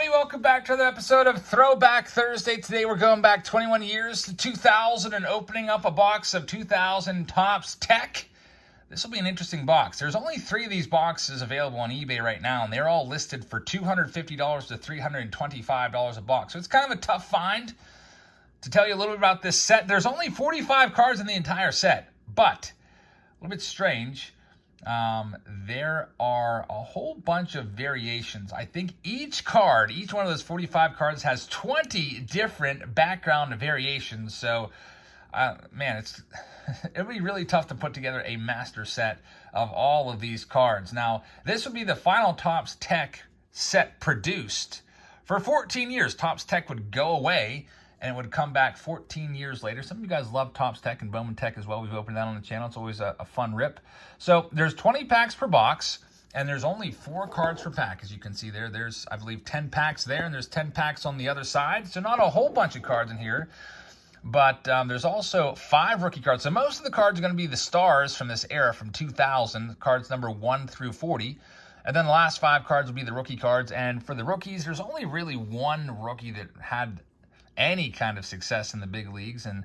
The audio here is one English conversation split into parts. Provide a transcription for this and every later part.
everybody. Welcome back to another episode of Throwback Thursday. Today we're going back 21 years to 2000 and opening up a box of 2000 TOPPS TEK. This will be an interesting box. There's only 3 of these boxes available on eBay right now, and they're all listed for $250 to $325 a box. So it's kind of a tough find. To tell you a little bit about this set, there's only 45 cards in the entire set, but a little bit strange. There are a whole bunch of variations. I think each one of those 45 cards has 20 different background variations. So, man, it'll be really tough to put together a master set of all of these cards. Now, this would be the final TOPPS TEK set produced. For 14 years, TOPPS TEK would go away, and it would come back 14 years later. Some of you guys love TOPPS TEK and Bowman TEK as well. We've opened that on the channel. It's always a fun rip. So there's 20 packs per box, and there's only 4 cards per pack, as you can see there. There's, I believe, 10 packs there, and there's 10 packs on the other side. So not a whole bunch of cards in here. But there's also 5 rookie cards. So most of the cards are going to be the stars from this era, from 2000, cards number 1 through 40. And then the last 5 cards will be the rookie cards. And for the rookies, there's only really one rookie that had any kind of success in the big leagues, and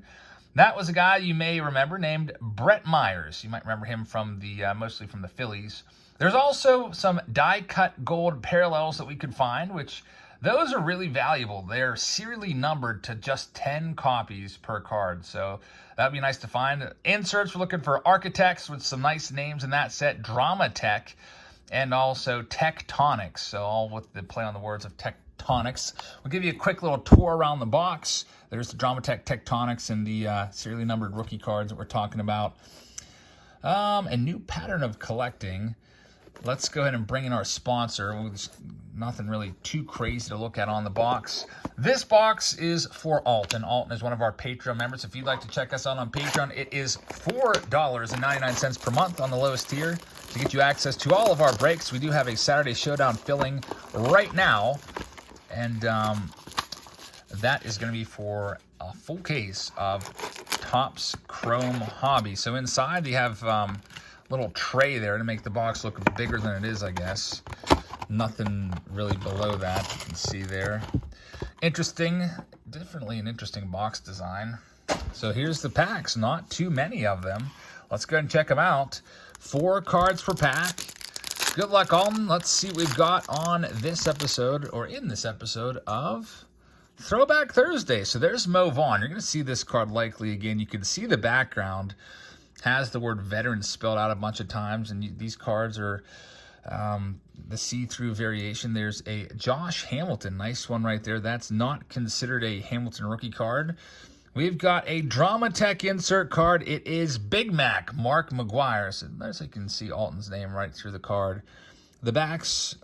that was a guy you may remember named Brett Myers. You might remember him from the mostly from the Phillies. There's also some die-cut gold parallels that we could find, which those are really valuable. They're serially numbered to just 10 copies per card, so that'd be nice to find. Inserts, we're looking for Architects with some nice names in that set, Drama Tech, and also Tectonics, so all with the play on the words of Tectonics. We'll give you a quick little tour around the box. There's the Drama Tech Tectonics and the serially numbered rookie cards that we're talking about. A new pattern of collecting. Let's go ahead and bring in our sponsor. Nothing really too crazy to look at on the box. This box is for Alton. Alton is one of our Patreon members. If you'd like to check us out on Patreon, it is $4.99 per month on the lowest tier to get you access to all of our breaks. We do have a Saturday Showdown filling right now, and that is going to be for a full case of TOPPS Chrome Hobby. So inside you have little tray there to make the box look bigger than it is, I guess. Nothing really below that, you can see there. Interesting, definitely an interesting box design. So here's the packs, not too many of them. Let's go ahead and check them out. 4 cards per pack. Good luck, Alton. Let's see what we've got on this episode, or in this episode of Throwback Thursday. So there's Mo Vaughn. You're going to see this card likely again. You can see the background has the word veteran spelled out a bunch of times, and these cards are the see-through variation. There's a Josh Hamilton, nice one right there. That's not considered a Hamilton rookie card. We've got a Drama Tech insert card. It is Big Mac, Mark Mcguire. So there's, you can see Alton's name right through the card. The backs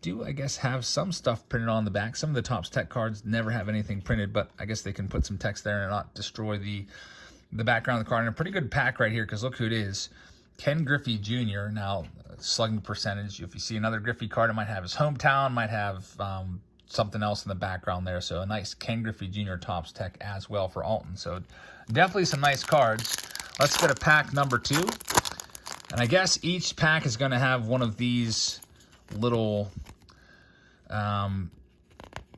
do, I guess, have some stuff printed on the back. Some of the TOPPS TEK cards never have anything printed, but I guess they can put some text there and not destroy the background of the card. And a pretty good pack right here, because look who it is. Ken Griffey Jr. Now, slugging percentage. If you see another Griffey card, it might have his hometown, might have something else in the background there. So a nice Ken Griffey Jr. TOPPS TEK as well for Alton. So definitely some nice cards. Let's go to pack number 2. And I guess each pack is going to have one of these little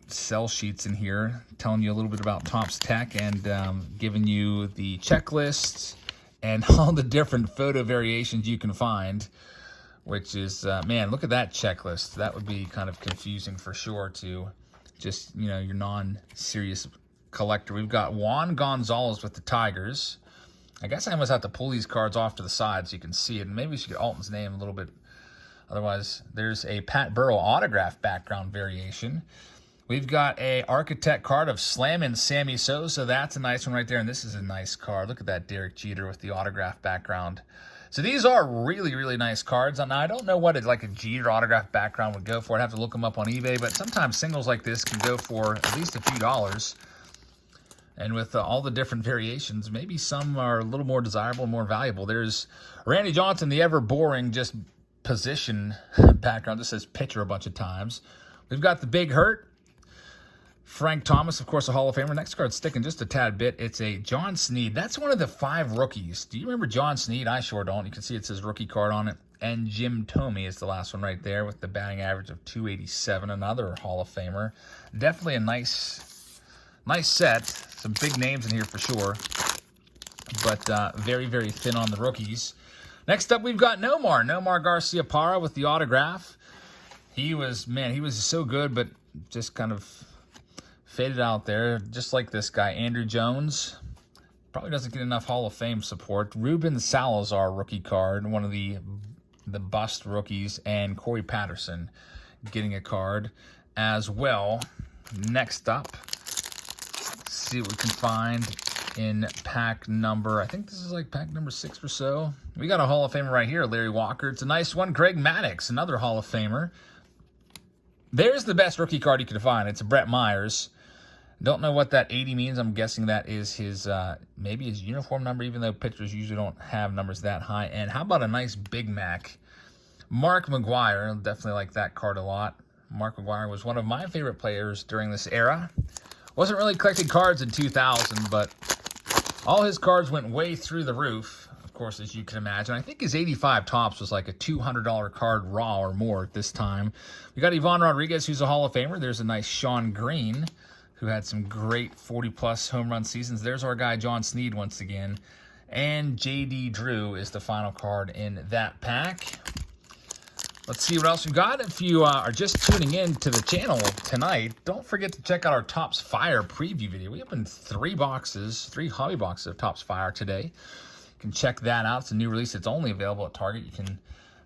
cell sheets in here telling you a little bit about TOPPS TEK and giving you the checklists and all the different photo variations you can find, which is, man, look at that checklist. That would be kind of confusing for sure to just, you know, your non-serious collector. We've got Juan Gonzalez with the Tigers. I guess I almost have to pull these cards off to the side so you can see it. And maybe we should get Alton's name a little bit. Otherwise, there's a Pat Burrell autograph background variation. We've got a Architect card of Slammin' Sammy Sosa. That's a nice one right there. And this is a nice card. Look at that Derek Jeter with the autograph background. So these are really, really nice cards. Now, I don't know what like a Jeter autograph background would go for. I'd have to look them up on eBay. But sometimes singles like this can go for at least a few dollars. And with all the different variations, maybe some are a little more desirable, more valuable. There's Randy Johnson, the ever-boring just position background. This says pitcher a bunch of times. We've got the Big Hurt. Frank Thomas, of course, a Hall of Famer. Next card's sticking just a tad bit. It's a John Snead. That's one of the 5 rookies. Do you remember John Snead? I sure don't. You can see it says rookie card on it. And Jim Thome is the last one right there with the batting average of 287, another Hall of Famer. Definitely a nice set. Some big names in here for sure, but very, very thin on the rookies. Next up, we've got Nomar Garcia-Parra with the autograph. He was so good, but just kind of faded out there, just like this guy, Andrew Jones. Probably doesn't get enough Hall of Fame support. Ruben Salazar rookie card, one of the bust rookies, and Corey Patterson getting a card as well. Next up, let's see what we can find in pack number, I think this is like pack number 6 or so. We got a Hall of Famer right here, Larry Walker. It's a nice one. Greg Maddux, another Hall of Famer. There's the best rookie card you can find. It's a Brett Myers. Don't know what that 80 means. I'm guessing that is his, maybe his uniform number, even though pitchers usually don't have numbers that high. And how about a nice Big Mac? Mark Mcguire, definitely like that card a lot. Mark Mcguire was one of my favorite players during this era. Wasn't really collecting cards in 2000, but all his cards went way through the roof, of course, as you can imagine. I think his 85 Topps was like a $200 card raw or more at this time. We got Ivan Rodriguez, who's a Hall of Famer. There's a nice Sean Green, who had some great 40-plus home run seasons. There's our guy, John Snead, once again. And J.D. Drew is the final card in that pack. Let's see what else we've got. If you are just tuning in to the channel tonight, don't forget to check out our Topps Fire preview video. We opened 3 hobby boxes of Topps Fire today. You can check that out. It's a new release. It's only available at Target. You can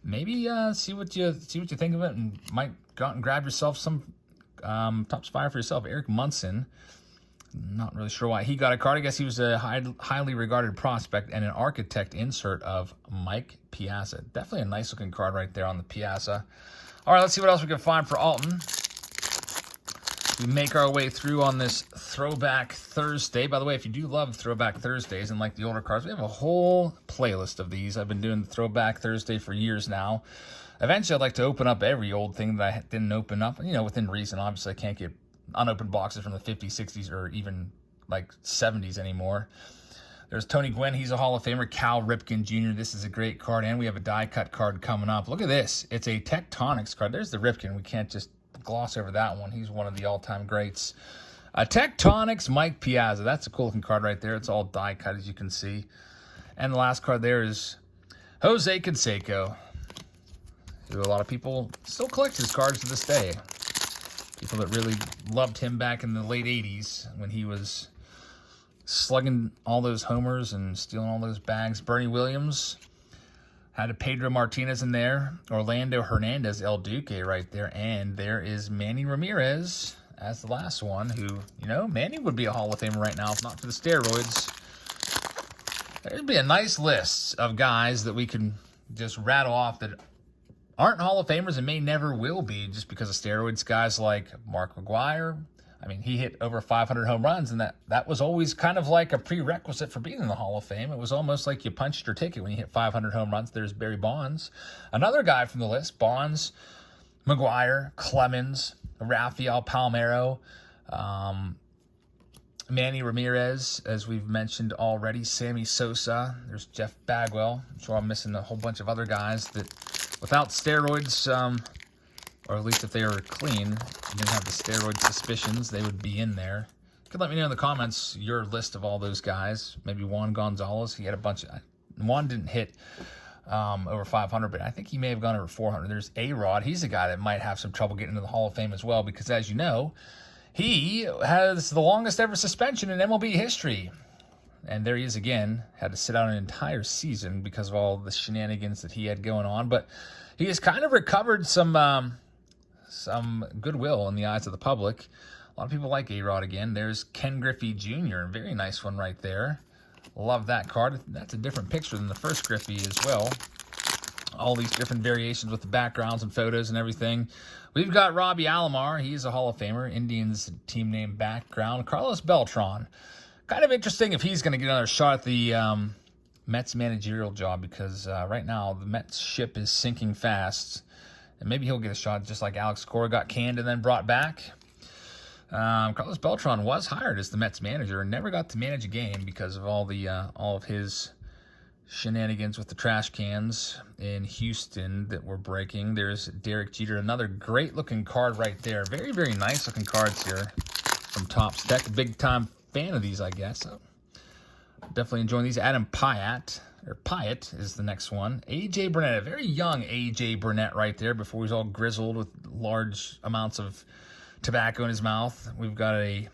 maybe see what you think of it, and might go out and grab yourself some Topps Fire for yourself. Eric Munson, not really sure why he got a card. I guess he was a highly regarded prospect, and an architect insert of Mike Piazza. Definitely a nice looking card right there on the Piazza. All right, let's see what else we can find for Alton. We make our way through on this Throwback Thursday. By the way, if you do love Throwback Thursdays and like the older cards, we have a whole playlist of these. I've been doing Throwback Thursday for years now. Eventually, I'd like to open up every old thing that I didn't open up, within reason. Obviously, I can't get unopened boxes from the 50s, 60s, or even like 70s anymore. There's Tony Gwynn. He's a Hall of Famer. Cal Ripken Jr. This is a great card, and we have a die-cut card coming up. Look at this. It's a Tectonics card. There's the Ripken. We can't just gloss over that one. He's one of the all-time greats. Tectonics Mike Piazza. That's a cool-looking card right there. It's all die-cut, as you can see. And the last card there is Jose Canseco. A lot of people still collect his cards to this day. People that really loved him back in the late 80s when he was slugging all those homers and stealing all those bags. Bernie Williams had a Pedro Martinez in there. Orlando Hernandez, El Duque right there. And there is Manny Ramirez as the last one, who, Manny would be a Hall of Famer right now if not for the steroids. There'd be a nice list of guys that we can just rattle off that aren't Hall of Famers and may never will be just because of steroids. Guys like Mark Mcguire. I mean, he hit over 500 home runs, and that was always kind of like a prerequisite for being in the Hall of Fame. It was almost like you punched your ticket when you hit 500 home runs. There's Barry Bonds. Another guy from the list, Bonds, Mcguire, Clemens, Rafael Palmeiro, Manny Ramirez, as we've mentioned already, Sammy Sosa. There's Jeff Bagwell. I'm sure I'm missing a whole bunch of other guys that without steroids, or at least if they were clean, didn't have the steroid suspicions, they would be in there. You could let me know in the comments your list of all those guys. Maybe Juan Gonzalez. He had a bunch of... Juan didn't hit over 500, but I think he may have gone over 400. There's A-Rod. He's a guy that might have some trouble getting into the Hall of Fame as well because, as you know, he has the longest ever suspension in MLB history. And there he is again. Had to sit out an entire season because of all the shenanigans that he had going on. But he has kind of recovered some goodwill in the eyes of the public. A lot of people like A-Rod again. There's Ken Griffey Jr. Very nice one right there. Love that card. That's a different picture than the first Griffey as well. All these different variations with the backgrounds and photos and everything. We've got Robbie Alomar. He's a Hall of Famer. Indians team name background. Carlos Beltran. Kind of interesting if he's going to get another shot at the Mets managerial job because right now the Mets ship is sinking fast. And maybe he'll get a shot just like Alex Cora got canned and then brought back. Carlos Beltran was hired as the Mets manager and never got to manage a game because of all of his shenanigans with the trash cans in Houston that we're breaking. There's Derek Jeter, another great looking card right there. Very, very nice looking cards here from TOPPS TEK. Big time fan of these, I guess. So definitely enjoying these. Adam Pyatt is the next one. AJ Burnett, a very young AJ Burnett right there before he's all grizzled with large amounts of tobacco in his mouth. We've got a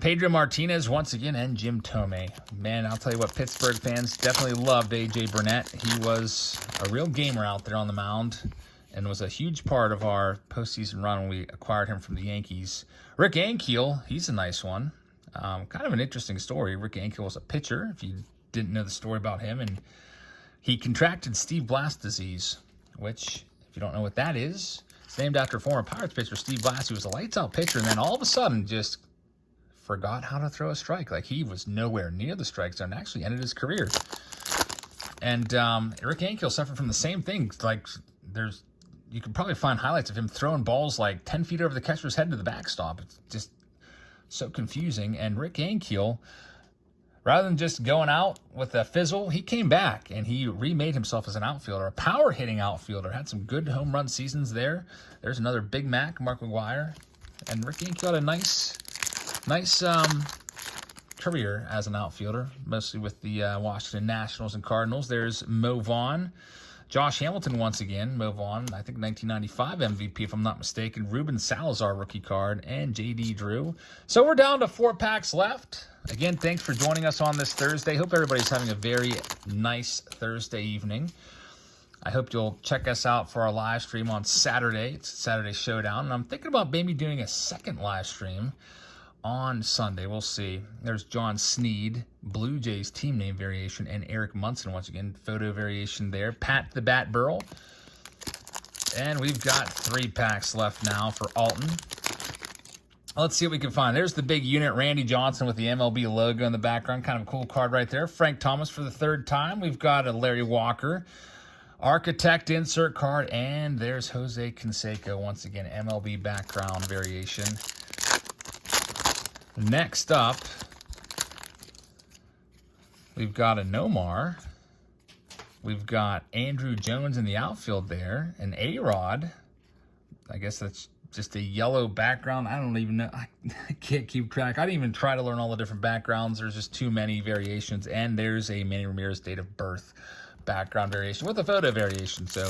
Pedro Martinez once again, and Jim Thome. Man, I'll tell you what, Pittsburgh fans definitely loved A.J. Burnett. He was a real gamer out there on the mound and was a huge part of our postseason run when we acquired him from the Yankees. Rick Ankiel, he's a nice one. Kind of an interesting story. Rick Ankiel was a pitcher, if you didn't know the story about him, and he contracted Steve Blass disease, which, if you don't know what that is, it's named after former Pirates pitcher Steve Blass, who was a lights-out pitcher, and then all of a sudden just forgot how to throw a strike. Like, he was nowhere near the strike zone, actually ended his career. And Rick Ankiel suffered from the same thing. Like, you could probably find highlights of him throwing balls like 10 feet over the catcher's head to the backstop. It's just so confusing. And Rick Ankiel, rather than just going out with a fizzle, he came back and he remade himself as an outfielder, a power-hitting outfielder. Had some good home run seasons there. There's another Big Mac, Mark Mcguire. And Rick Ankiel had a nice career as an outfielder, mostly with the Washington Nationals and Cardinals. There's Mo Vaughn. Josh Hamilton once again. Mo Vaughn, I think 1995 MVP, if I'm not mistaken. Ruben Salazar rookie card, and J.D. Drew. So we're down to 4 packs left. Again, thanks for joining us on this Thursday. Hope everybody's having a very nice Thursday evening. I hope you'll check us out for our live stream on Saturday. It's Saturday Showdown, and I'm thinking about maybe doing a second live stream on Sunday. We'll see. There's John Snead, Blue Jays team name variation, and Eric Munson once again, photo variation there. Pat the Bat Burrell. And we've got 3 packs left now for Alton. Let's see what we can find. There's the big unit, Randy Johnson with the MLB logo in the background. Kind of a cool card right there. Frank Thomas for the 3rd time. We've got a Larry Walker Architect insert card, and there's Jose Canseco once again, MLB background variation. Next up, we've got a Nomar. We've got Andrew Jones in the outfield there. An A-Rod. I guess that's just a yellow background. I don't even know. I can't keep track. I didn't even try to learn all the different backgrounds. There's just too many variations. And there's a Manny Ramirez date of birth background variation with a photo variation. So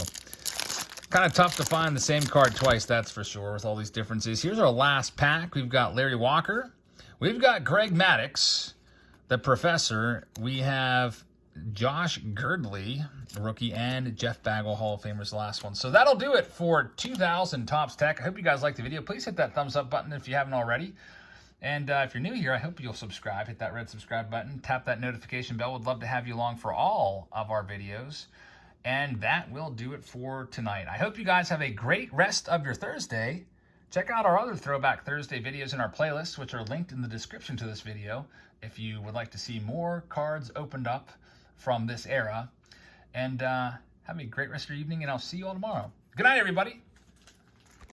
kind of tough to find the same card twice, that's for sure, with all these differences. Here's our last pack. We've got Larry Walker. We've got Greg Maddux, the professor. We have Josh Girdley, rookie, and Jeff Bagwell, Hall of Famer's the last one. So that'll do it for 2000 TOPPS TEK. I hope you guys liked the video. Please hit that thumbs up button if you haven't already. And if you're new here, I hope you'll subscribe. Hit that red subscribe button. Tap that notification bell. Would love to have you along for all of our videos. And that will do it for tonight. I hope you guys have a great rest of your Thursday. Check out our other Throwback Thursday videos in our playlist, which are linked in the description to this video if you would like to see more cards opened up from this era. And have a great rest of your evening, and I'll see you all tomorrow. Good night, everybody.